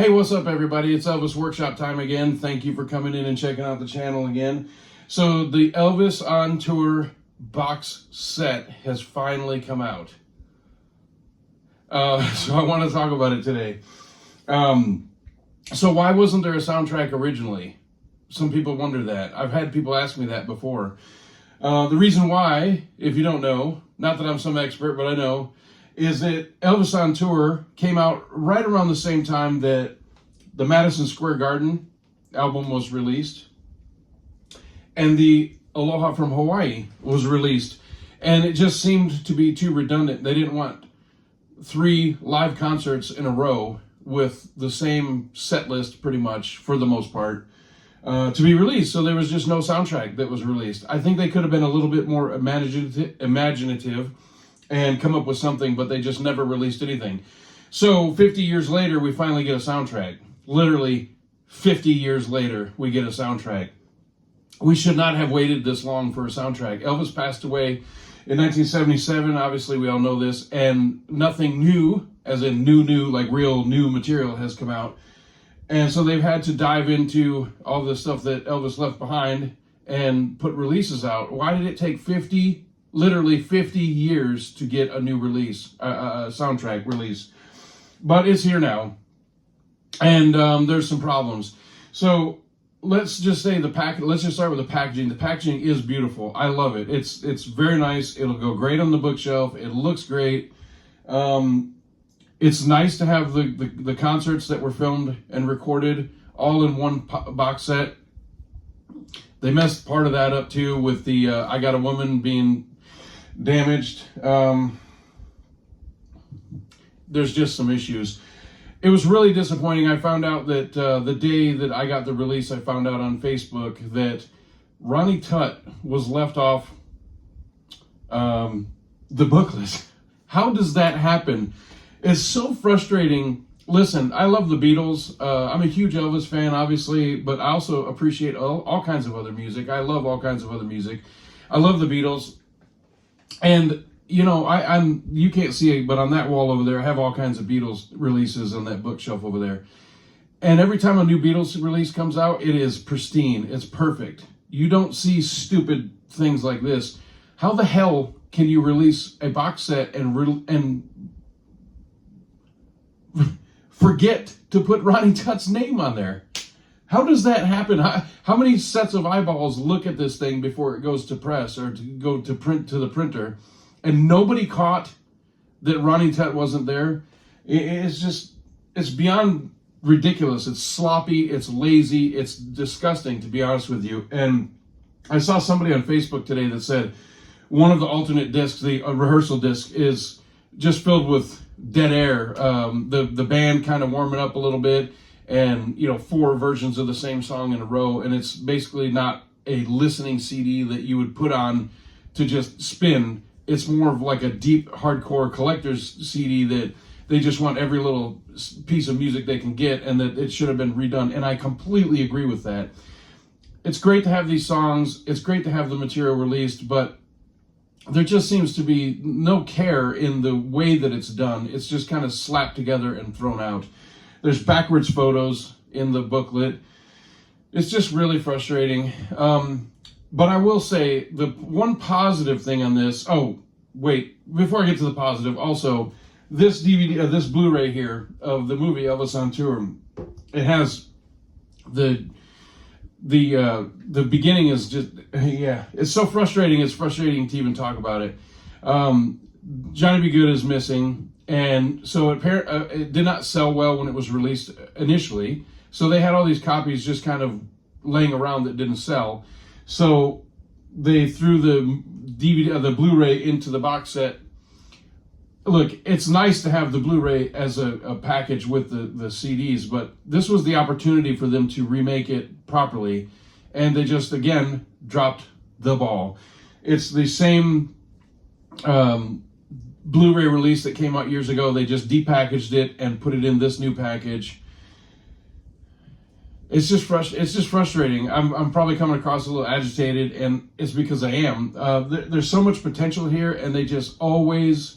Hey, what's up, everybody? It's Elvis Workshop time again. Thank you for coming in and checking out the channel again. So the Elvis On Tour box set has finally come out. So I want to talk about it today. So why wasn't there a soundtrack originally? Some people wonder that. I've had people ask me that before. The reason why, if you don't know, not that I'm some expert, but I know, is that Elvis On Tour came out right around the same time that the Madison Square Garden album was released and the Aloha from Hawaii was released. And it just seemed to be too redundant. They didn't want 3 live concerts in a row with the same set list, pretty much, for the most part, to be released. So there was just no soundtrack that was released. I think they could have been a little bit more imaginative and come up with something, but they just never released anything. So 50 years later, we finally get a soundtrack. Literally 50 years later, we get a soundtrack. We should not have waited this long for a soundtrack. Elvis passed away in 1977, obviously we all know this, and nothing new, as in new, like real new material has come out. And so they've had to dive into all the stuff that Elvis left behind and put releases out. Why did it take literally 50 years to get a new release, a soundtrack release? But it's here now, and there's some problems. So let's just say let's just start with the packaging. The packaging is beautiful. I love it. It's very nice. It'll go great on the bookshelf. It looks great. It's nice to have the concerts that were filmed and recorded all in one box set. They messed part of that up too with the I Got a Woman being damaged. There's just some issues. It was really disappointing. I found out that the day that I got the release, I found out on Facebook that Ronnie Tutt was left off the booklet. How does that happen? It's so frustrating. Listen, I love the Beatles. I'm a huge Elvis fan, obviously, but I also appreciate all kinds of other music. I love all kinds of other music. I love the Beatles. And, you know, you can't see it, but on that wall over there, I have all kinds of Beatles releases on that bookshelf over there. And every time a new Beatles release comes out, it is pristine. It's perfect. You don't see stupid things like this. How the hell can you release a box set and forget to put Ronnie Tutt's name on there? How does that happen? How many sets of eyeballs look at this thing before it goes to press or to go to print to the printer, and nobody caught that Ronnie Tutt wasn't there? It's beyond ridiculous. It's sloppy. It's lazy. It's disgusting, to be honest with you. And I saw somebody on Facebook today that said one of the alternate discs, the rehearsal disc, is just filled with dead air. The band kind of warming up a little bit, and 4 versions of the same song in a row, and it's basically not a listening CD that you would put on to just spin. It's more of like a deep hardcore collector's CD that they just want every little piece of music they can get, and that it should have been redone. And I completely agree with that. It's great to have these songs, it's great to have the material released, but there just seems to be no care in the way that it's done. It's just kind of slapped together and thrown out. There's backwards photos in the booklet. It's just really frustrating. But I will say the one positive thing on this. Oh, wait, before I get to the positive, also this DVD, this Blu-ray here of the movie Elvis On Tour, it has the beginning is just, yeah, it's so frustrating. It's frustrating to even talk about it. Johnny B. Goode is missing. And so it did not sell well when it was released initially. So they had all these copies just kind of laying around that didn't sell. So they threw the DVD, the Blu-ray into the box set. Look, it's nice to have the Blu-ray as a package with the CDs, but this was the opportunity for them to remake it properly. And they just, again, dropped the ball. It's the same Blu-ray release that came out years ago. They just depackaged it and put it in this new package. It's just frustrating. I'm probably coming across a little agitated, and it's because I am. There's so much potential here, and they just always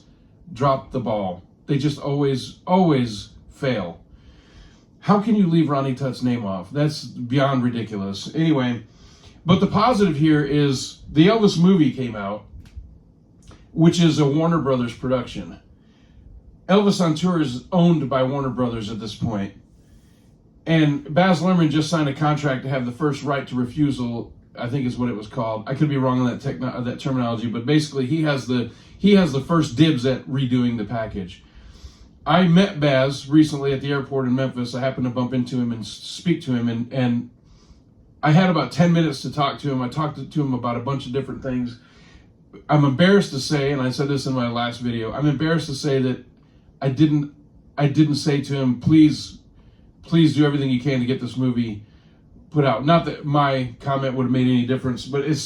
drop the ball. They just always fail. How can you leave Ronnie Tutt's name off? That's beyond ridiculous. Anyway, but the positive here is the Elvis movie came out, which is a Warner Brothers production. Elvis on Tour is owned by Warner Brothers at this point. And Baz Luhrmann just signed a contract to have the first right to refusal, I think is what it was called. I could be wrong on that terminology, but basically he has the first dibs at redoing the package. I met Baz recently at the airport in Memphis. I happened to bump into him and speak to him, and I had about 10 minutes to talk to him. I talked to him about a bunch of different things. I'm embarrassed to say, and I said this in my last video, I'm embarrassed to say that I didn't say to him, please do everything you can to get this movie put out. Not that my comment would have made any difference, but it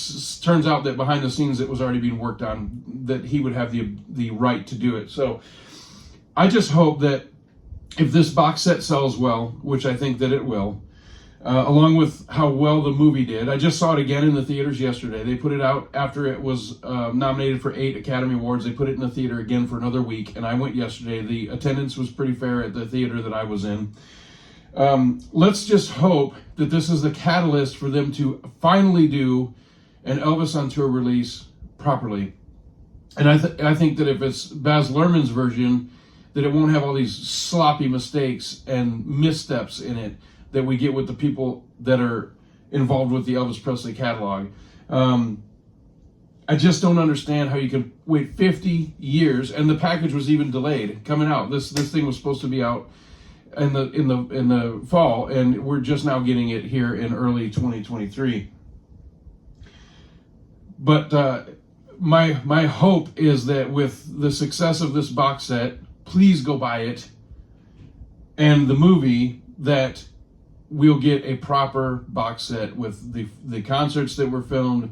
turns out that behind the scenes it was already being worked on, that he would have the right to do it. So I just hope that if this box set sells well, which I think that it will, along with how well the movie did. I just saw it again in the theaters yesterday. They put it out after it was nominated for 8 Academy Awards. They put it in the theater again for another week, and I went yesterday. The attendance was pretty fair at the theater that I was in. Let's just hope that this is the catalyst for them to finally do an Elvis on Tour release properly. And I think that if it's Baz Luhrmann's version, that it won't have all these sloppy mistakes and missteps in it that we get with the people that are involved with the Elvis Presley catalog. I just don't understand how you can wait 50 years, and the package was even delayed coming out. This thing was supposed to be out in the fall, and we're just now getting it here in early 2023. But my hope is that with the success of this box set, please go buy it, and the movie, that we'll get a proper box set with the concerts that were filmed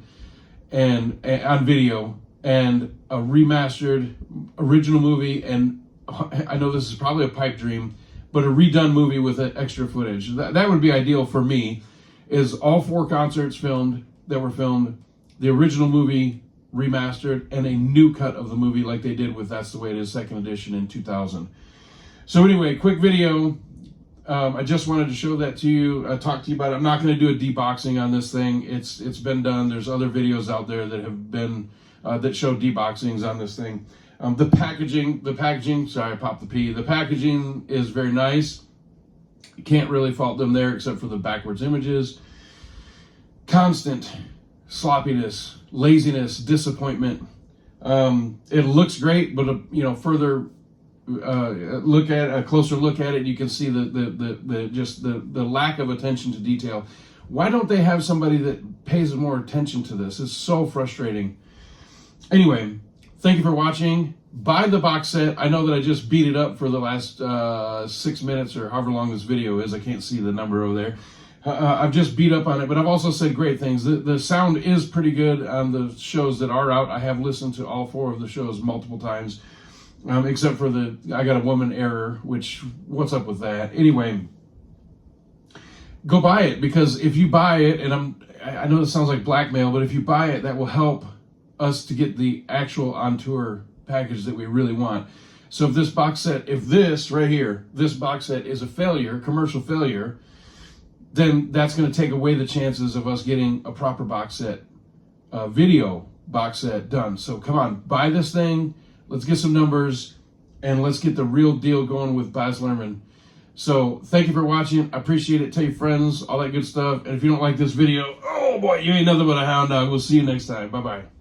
and on video, and a remastered original movie, and I know this is probably a pipe dream, but a redone movie with extra footage. That would be ideal for me, is all 4 concerts that were filmed, the original movie remastered, and a new cut of the movie like they did with That's the Way It Is second edition in 2000. So anyway, quick video. I just wanted to show that to you, talk to you about it. I'm not going to do a deboxing on this thing. It's been done. There's other videos out there that have been that show deboxings on this thing. The packaging. Sorry, I popped the P. The packaging is very nice. You can't really fault them there, except for the backwards images. Constant sloppiness, laziness, disappointment. It looks great, but further a closer look at it, you can see the lack of attention to detail. Why don't they have somebody that pays more attention to this? It's so frustrating. Anyway, thank you for watching. Buy the box set. I know that I just beat it up for the last 6 minutes or however long this video is. I can't see the number over there. I've just beat up on it, but I've also said great things. The sound is pretty good on the shows that are out. I have listened to all 4 of the shows multiple times, except for I got a woman error, which, what's up with that? Anyway, go buy it, because if you buy it, and I know this sounds like blackmail, but if you buy it, that will help us to get the actual on tour package that we really want. So if this box set, if this right here, this box set is a failure, commercial failure, then that's going to take away the chances of us getting a proper box set, video box set done. So come on, buy this thing. Let's get some numbers, and let's get the real deal going with Baz Luhrmann. So thank you for watching. I appreciate it. Tell your friends, all that good stuff. And if you don't like this video, oh boy, you ain't nothing but a hound dog. We'll see you next time. Bye-bye.